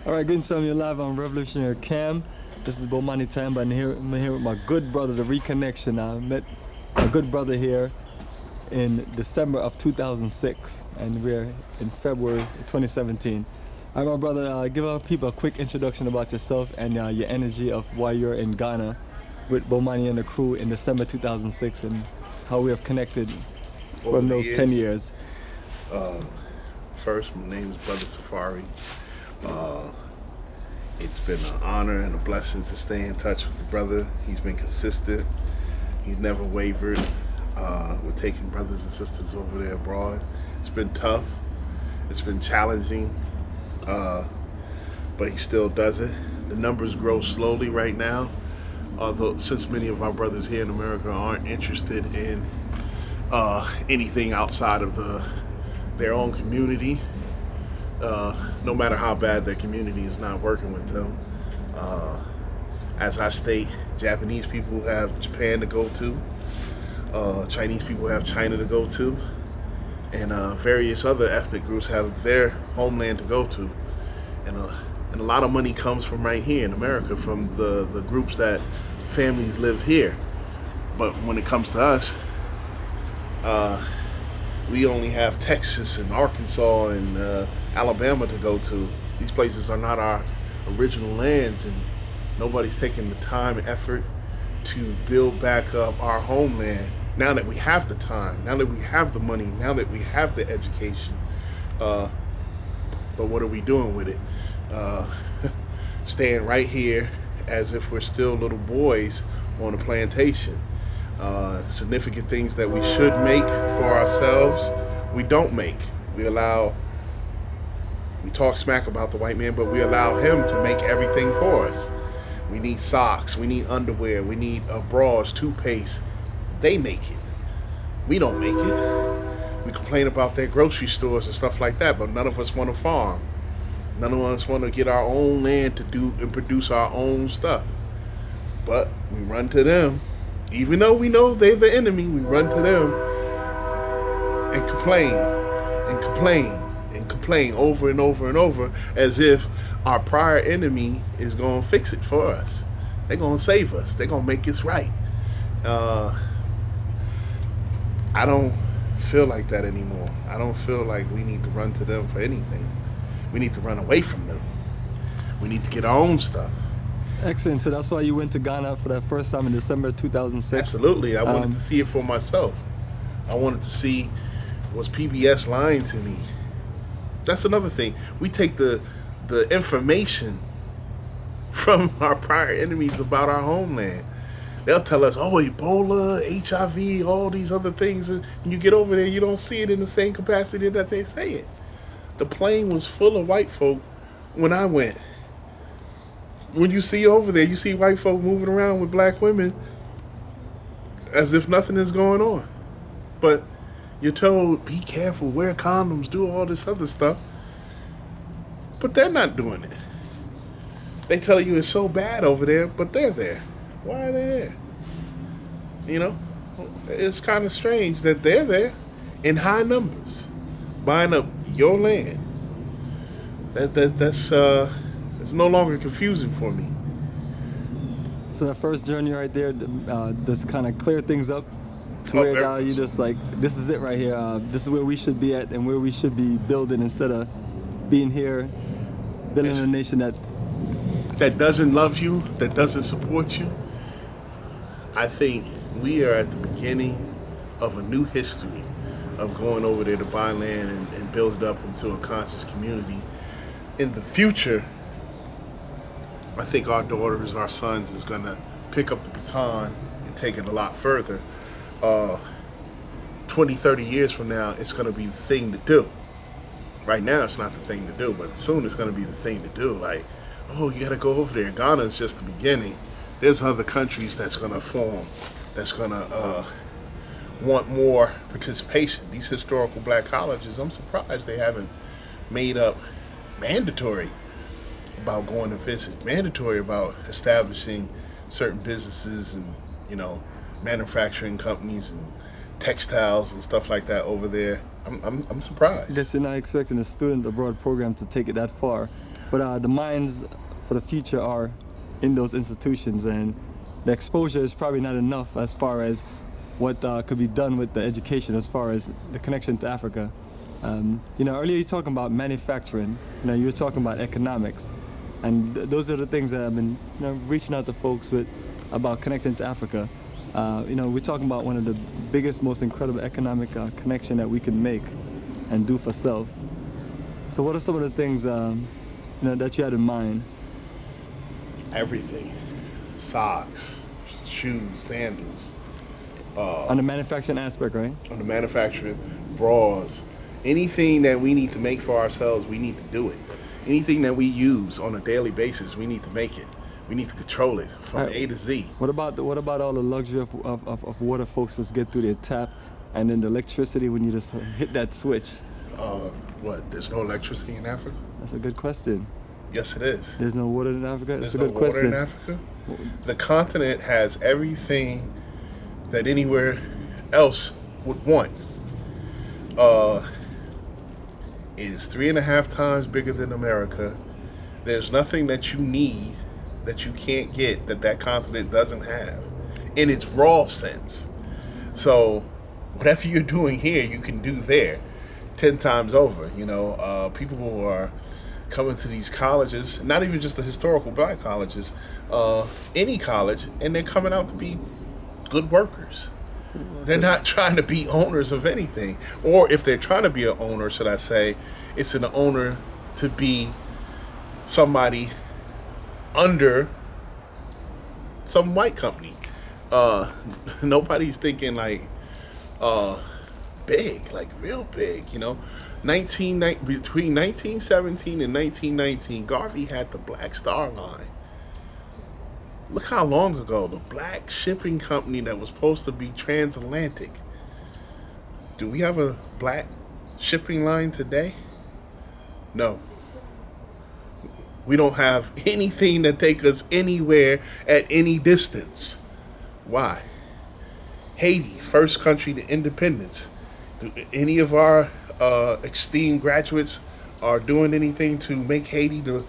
All right, good to show you live on Revolutionary Cam. This is Bomani Time, but I'm here with my good brother, the Reconnection. I met my good brother here in December of 2006, and we're in February 2017. All right, my brother, give our people a quick introduction about yourself and your energy of why you're in Ghana with Bomani and the crew in December 2006, and how we have connected from those 10 years. First, my name is Brother Safari. It's been an honor and a blessing to stay in touch with the brother. He's been consistent. He's never wavered. We're taking brothers and sisters over there abroad. It's been tough. It's been challenging. But he still does it. The numbers grow slowly right now. Although, since many of our brothers here in America aren't interested in anything outside of their own community, no matter how bad their community is not working with them. As I state, Japanese people have Japan to go to, Chinese people have China to go to, and various other ethnic groups have their homeland to go to. And a lot of money comes from right here in America, from the groups that families live here. But when it comes to us, we only have Texas and Arkansas and Alabama to go to. These places are not our original lands, and nobody's taking the time and effort to build back up our homeland now that we have the time, now that we have the money, now that we have the education. But what are we doing with it? Staying right here as if we're still little boys on a plantation. Significant things that we should make for ourselves, we don't make. We talk smack about the white man, but we allow him to make everything for us. We need socks, we need underwear, we need bras, toothpaste. They make it. We don't make it. We complain about their grocery stores and stuff like that, but none of us want to farm. None of us want to get our own land to do and produce our own stuff. But we run to them. Even though we know they're the enemy, we run to them and complain and complain and complain over and over and over, as if our prior enemy is going to fix it for us. They're going to save us. They're going to make us right. I don't feel like that anymore. I don't feel like we need to run to them for anything. We need to run away from them. We need to get our own stuff. Excellent. So that's why you went to Ghana for that first time in December 2006? Absolutely. I wanted to see it for myself. I wanted to see, was PBS lying to me? That's another thing. We take the information from our prior enemies about our homeland. They'll tell us, oh, Ebola, HIV, all these other things. And you get over there, you don't see it in the same capacity that they say it. The plane was full of white folk when I went. When you see over there, you see white folk moving around with black women as if nothing is going on. But you're told, be careful, wear condoms, do all this other stuff. But they're not doing it. They tell you it's so bad over there, but they're there. Why are they there? You know, it's kind of strange that they're there in high numbers, buying up your land. That's it's no longer confusing for me. So that first journey right there, just kind of clear things up. Where now you just like, this is it right here. This is where we should be at and where we should be building, instead of being here, building a nation that doesn't love you, that doesn't support you. I think we are at the beginning of a new history of going over there to buy land and build it up into a conscious community. In the future, I think our daughters, our sons, is going to pick up the baton and take it a lot further. 20, 30 years from now, it's going to be the thing to do. Right now, it's not the thing to do, but soon it's going to be the thing to do. Like, oh, you got to go over there. Ghana is just the beginning. There's other countries that's going to form, that's going to want more participation. These historical black colleges, I'm surprised they haven't made up mandatory about going to visit, mandatory about establishing certain businesses and, you know, manufacturing companies and textiles and stuff like that over there. I'm surprised. I guess you're not expecting a student abroad program to take it that far. But the minds for the future are in those institutions, and the exposure is probably not enough as far as what could be done with the education as far as the connection to Africa. Earlier you were talking about manufacturing, you were talking about economics, and those are the things that I've been reaching out to folks with about connecting to Africa. We're talking about one of the biggest, most incredible economic connection that we can make and do for self. So what are some of the things that you had in mind? Everything. Socks, shoes, sandals. On the manufacturing aspect, right? On the manufacturing, bras. Anything that we need to make for ourselves, we need to do it. Anything that we use on a daily basis, we need to make it. We need to control it from A to Z. What about all the luxury of water folks just get through their tap, and then the electricity when you just hit that switch? What? There's no electricity in Africa? That's a good question. Yes, it is. There's no water in Africa? That's There's a no good water question. in Africa? The continent has everything that anywhere else would want. It is 3.5 times bigger than America. There's nothing that you need that you can't get that continent doesn't have in its raw sense. So whatever you're doing here, you can do there 10 times over. People who are coming to these colleges, not even just the historical black colleges, any college, and they're coming out to be good workers. They're not trying to be owners of anything. Or if they're trying to be an owner, should I say, it's an owner to be somebody under some white company. Nobody's thinking like big, like real big, between 1917 and 1919, Garvey had the Black Star Line. Look how long ago, the black shipping company that was supposed to be transatlantic. Do we have a black shipping line today? No. We don't have anything that take us anywhere at any distance. Why? Haiti, first country to independence. Do any of our esteemed graduates are doing anything to make Haiti the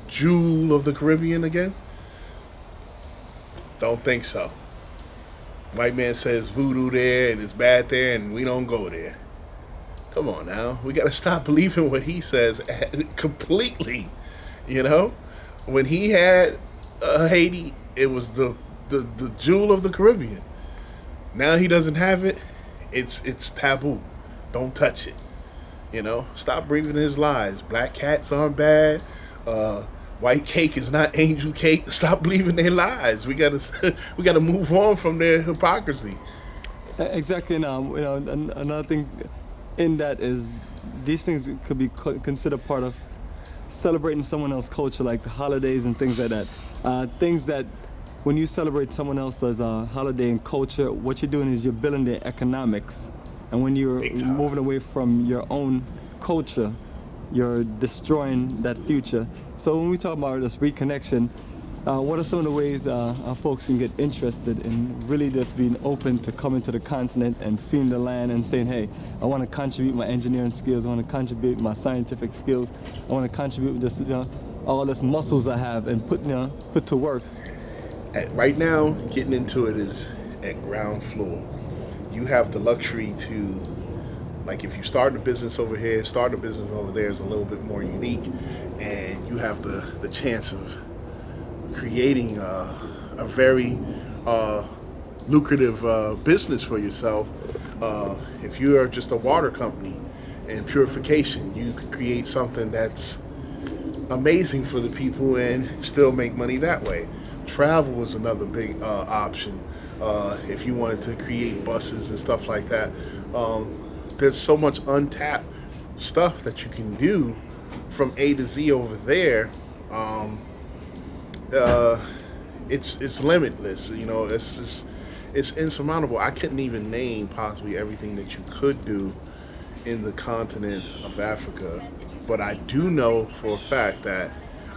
jewel of the Caribbean again? Don't think so. White man says voodoo there and it's bad there and we don't go there. Come on now. We got to stop believing what he says completely. When he had Haiti, it was the jewel of the Caribbean. Now he doesn't have it. It's taboo. Don't touch it. Stop breathing his lies. Black cats aren't bad. White cake is not angel cake. Stop believing their lies. We gotta move on from their hypocrisy. Exactly. Another thing in that is these things could be considered part of celebrating someone else's culture, like the holidays and things like that. Things that when you celebrate someone else's holiday and culture, what you're doing is you're building their economics. And when you're moving away from your own culture, you're destroying that future. So when we talk about this reconnection, what are some of the ways our folks can get interested in really just being open to coming to the continent and seeing the land and saying, hey, I want to contribute my engineering skills, I want to contribute my scientific skills, I want to contribute this, all this muscles I have and put to work. Right now, getting into it is at ground floor. You have the luxury to, like if you start a business over here, start a business over there is a little bit more unique, and you have the chance of creating a very lucrative business for yourself. If you are just a water company and purification, you could create something that's amazing for the people and still make money that way. Travel is another big option. If you wanted to create buses and stuff like that, there's so much untapped stuff that you can do from A to Z over there. It's limitless. It's insurmountable. I couldn't even name possibly everything that you could do in the continent of Africa, but I do know for a fact that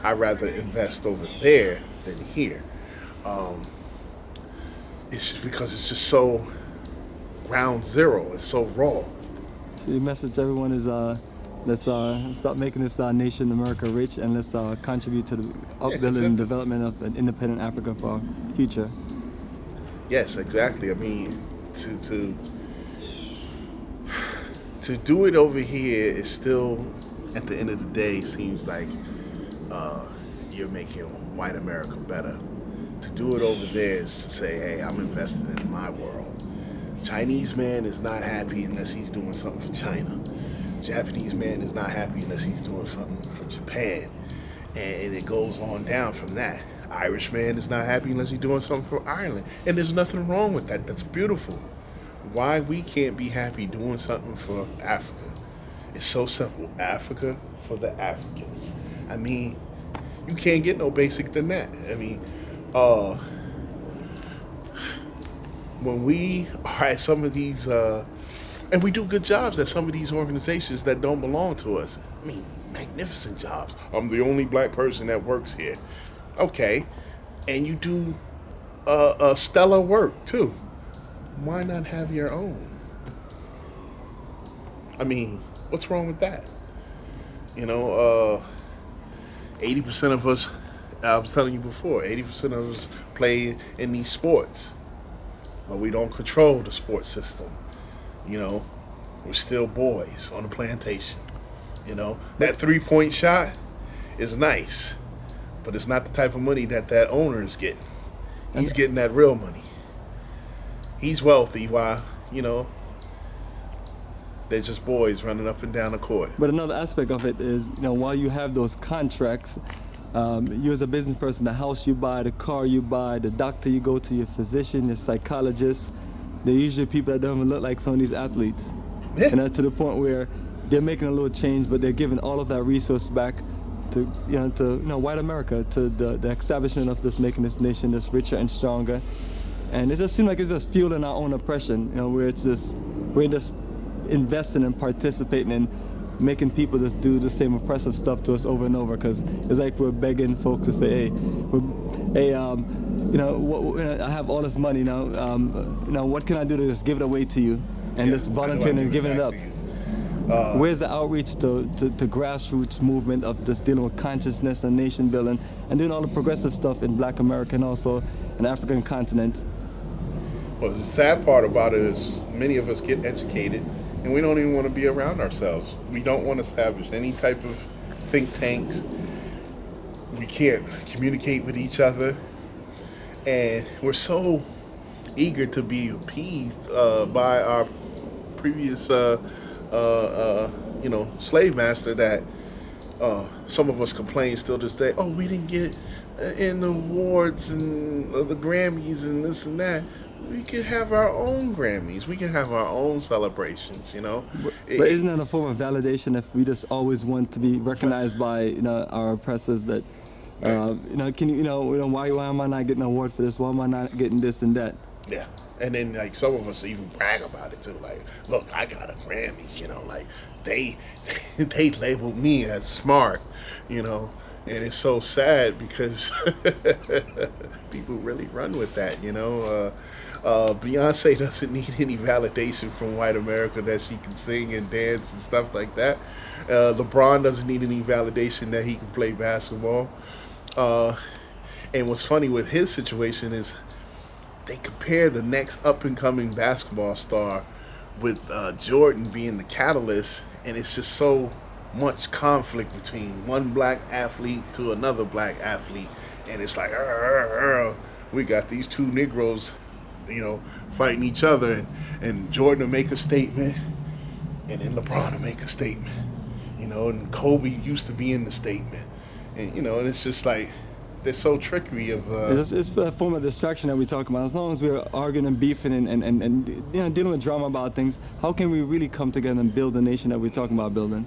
I'd rather invest over there than here. It's because it's just so ground zero. It's so raw. So your message to everyone is Let's stop making this nation America rich, and let's contribute to the upbuilding and development of an independent Africa for our future. Yes, exactly. I mean, to do it over here is still, at the end of the day, seems like you're making white America better. To do it over there is to say, hey, I'm invested in my world. Chinese man is not happy unless he's doing something for China. Japanese man is not happy unless he's doing something for Japan. And it goes on down from that. Irish man is not happy unless he's doing something for Ireland. And there's nothing wrong with that. That's beautiful. Why we can't be happy doing something for Africa? It's so simple. Africa for the Africans. I mean, you can't get no basic than that. I mean, when we are at some of these, and we do good jobs at some of these organizations that don't belong to us. I mean, magnificent jobs. I'm the only black person that works here. Okay, and you do stellar work too. Why not have your own? I mean, what's wrong with that? You know, 80% of us, I was telling you before, 80% of us play in these sports, but we don't control the sports system. You know, we're still boys on a plantation. You know, that 3-point shot is nice, but it's not the type of money that owner is getting. He's getting that real money. He's wealthy while, you know, they're just boys running up and down the court. But another aspect of it is, you know, while you have those contracts, you as a business person, the house you buy, the car you buy, the doctor you go to, your physician, your psychologist, they're usually people that don't even look like some of these athletes. Yeah. And that's to the point where they're making a little change, but they're giving all of that resource back to white America, to the establishment of this, making this nation this richer and stronger. And it just seems like it's just fueling our own oppression, you know, where it's just, we're just investing and participating in making people just do the same oppressive stuff to us over and over, because it's like we're begging folks to say, hey, I have all this money now, what can I do to just give it away to you? And just volunteering and giving it up. Where's the outreach to grassroots movement of just dealing with consciousness and nation building and doing all the progressive stuff in Black America and also in the African continent? Well, the sad part about it is many of us get educated and we don't even want to be around ourselves. We don't want to establish any type of think tanks. We can't communicate with each other. And we're so eager to be appeased by our previous, slave master that some of us complain still to this day, oh, we didn't get in the awards and the Grammys and this and that. We could have our own Grammys. We can have our own celebrations, you know. But isn't that a form of validation if we just always want to be recognized by our oppressors? That why am I not getting an award for this? Why am I not getting this and that? Yeah, and then like some of us even brag about it too. Like, look, I got a Grammy. You know, like they labeled me as smart. You know. And it's so sad because people really run with that, you know. Beyonce doesn't need any validation from white America that she can sing and dance and stuff like that. LeBron doesn't need any validation that he can play basketball. And what's funny with his situation is they compare the next up-and-coming basketball star with Jordan being the catalyst, and it's just so much conflict between one black athlete to another black athlete, and it's like we got these two Negroes, you know, fighting each other, and Jordan will make a statement, and then LeBron will make a statement, you know, and Kobe used to be in the statement, and you know, and it's just like they're so trickery of. It's a form of distraction that we talk about. As long as we're arguing and beefing and dealing with drama about things, how can we really come together and build the nation that we're talking about building?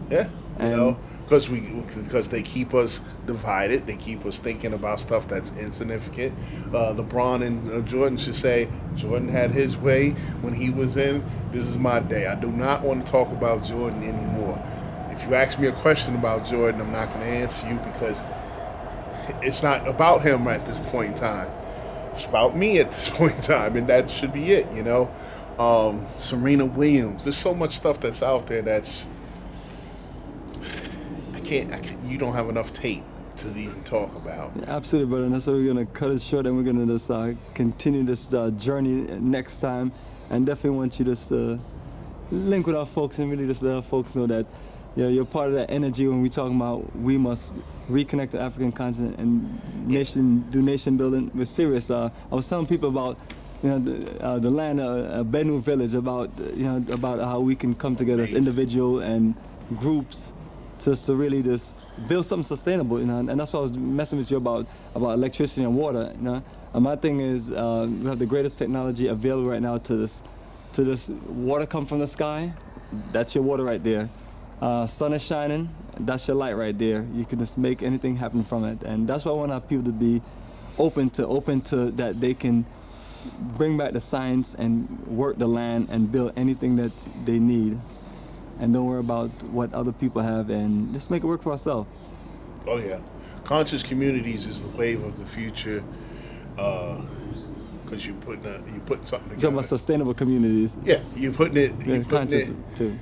Yeah, you know, because they keep us divided. They keep us thinking about stuff that's insignificant. LeBron and Jordan should say, Jordan had his way when he was in. This is my day. I do not want to talk about Jordan anymore. If you ask me a question about Jordan, I'm not going to answer you because it's not about him at this point in time. It's about me at this point in time, and that should be it, you know. Serena Williams. There's so much stuff that's out there that's you don't have enough tape to even talk about. Yeah, absolutely, brother. And that's why we're gonna cut it short, and we're gonna just continue this journey next time. And definitely want you to just link with our folks and really just let our folks know that you're part of that energy when we talking about we must reconnect the African continent and do nation building. We're serious. I was telling people about the land, Benue village, about about how we can come together as individual and groups just to really just build something sustainable, and that's why I was messing with you about electricity and water, And my thing is, we have the greatest technology available right now to this water come from the sky. That's your water right there. Sun is shining. That's your light right there. You can just make anything happen from it, and that's why I want our people to be open to that. They can bring back the science and work the land and build anything that they need. And don't worry about what other people have, and just make it work for ourselves. Oh yeah, conscious communities is the wave of the future, because you're putting something together. You're talking about sustainable communities. Yeah, you're putting it too.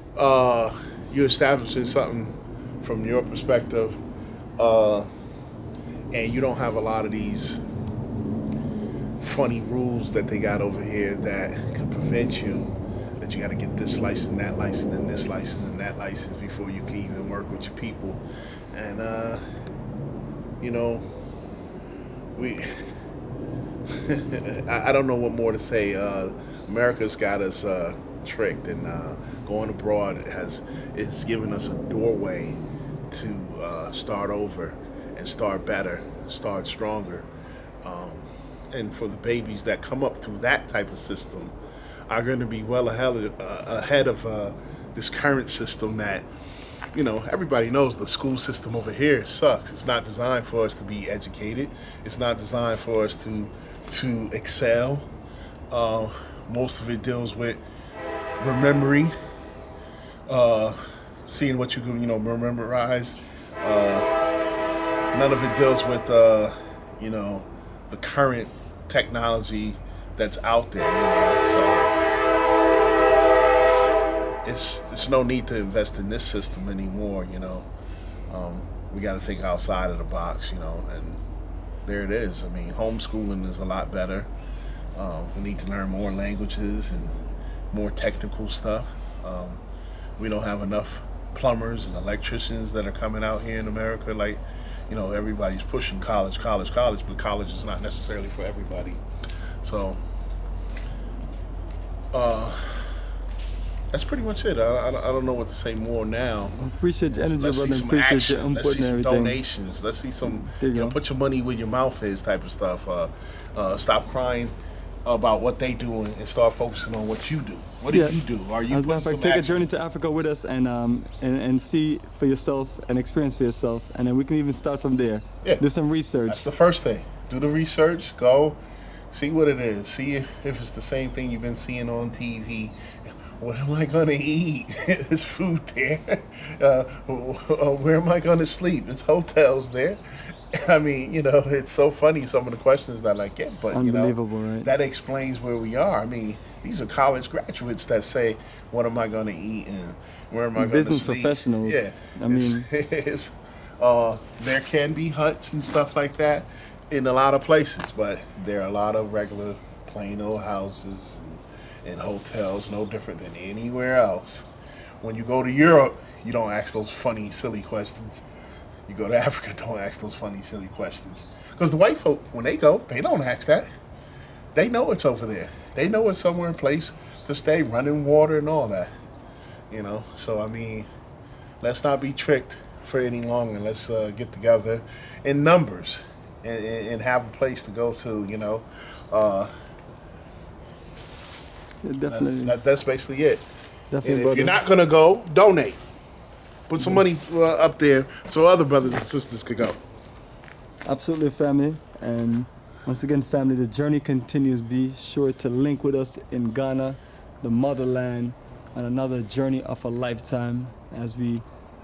You're establishing something from your perspective, and you don't have a lot of these funny rules that they got over here that can prevent you. That you got to get this license, that license, and this license, and that license before you can even work with your people. And, we, I don't know what more to say. America's got us tricked, and going abroad is giving us a doorway to start over and start better, start stronger. And for the babies that come up through that type of system, are going to be well ahead of this current system that, everybody knows the school system over here sucks. It's not designed for us to be educated. It's not designed for us to excel. Most of it deals with remembering, seeing what you can, memorize. None of it deals with, the current technology that's out there, so it's no need to invest in this system anymore, we got to think outside of the box, and there it is. I mean, homeschooling is a lot better. We need to learn more languages and more technical stuff. We don't have enough plumbers and electricians that are coming out here in America. Like, everybody's pushing college, but college is not necessarily for everybody. So that's pretty much it. I don't know what to say more now. I appreciate your energy, Let's brother. see some Appreciate action. your input Let's see and some everything. donations. Let's see some, There you go. put your money where your mouth is type of stuff. Stop crying about what they do and start focusing on what you do. What do you do? Are you As a matter putting of fact, some take a action? journey to Africa with us and see for yourself and experience for yourself, and then we can even start from there. Yeah. Do some research. That's the first thing. Do the research. Go see what it is. See if it's the same thing you've been seeing on TV. What am I going to eat? There's food there. Where am I going to sleep? There's hotels there. I mean, it's so funny, some of the questions that I get, but, Unbelievable, right? that explains where we are. I mean, these are college graduates that say, what am I going to eat and where am I going to Business sleep? professionals. Yeah. I mean, there can be huts and stuff like that in a lot of places, but there are a lot of regular plain old houses and hotels, no different than anywhere else. When you go to Europe, you don't ask those funny, silly questions. You go to Africa, don't ask those funny, silly questions. Because the white folk, when they go, they don't ask that. They know it's over there. They know it's somewhere in place to stay, running water and all that. So I mean, let's not be tricked for any longer. Let's get together in numbers and have a place to go to, definitely. That's basically it. Definitely, And if brother. you're not going to go, donate. Put some money up there so other brothers and sisters could go. Absolutely, family. And once again, family, the journey continues. Be sure to link with us in Ghana, the motherland, on another journey of a lifetime as we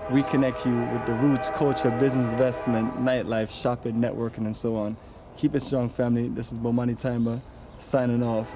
reconnect you with the roots, culture, business investment, nightlife, shopping, networking, and so on. Keep it strong, family. This is Bomani Timber signing off.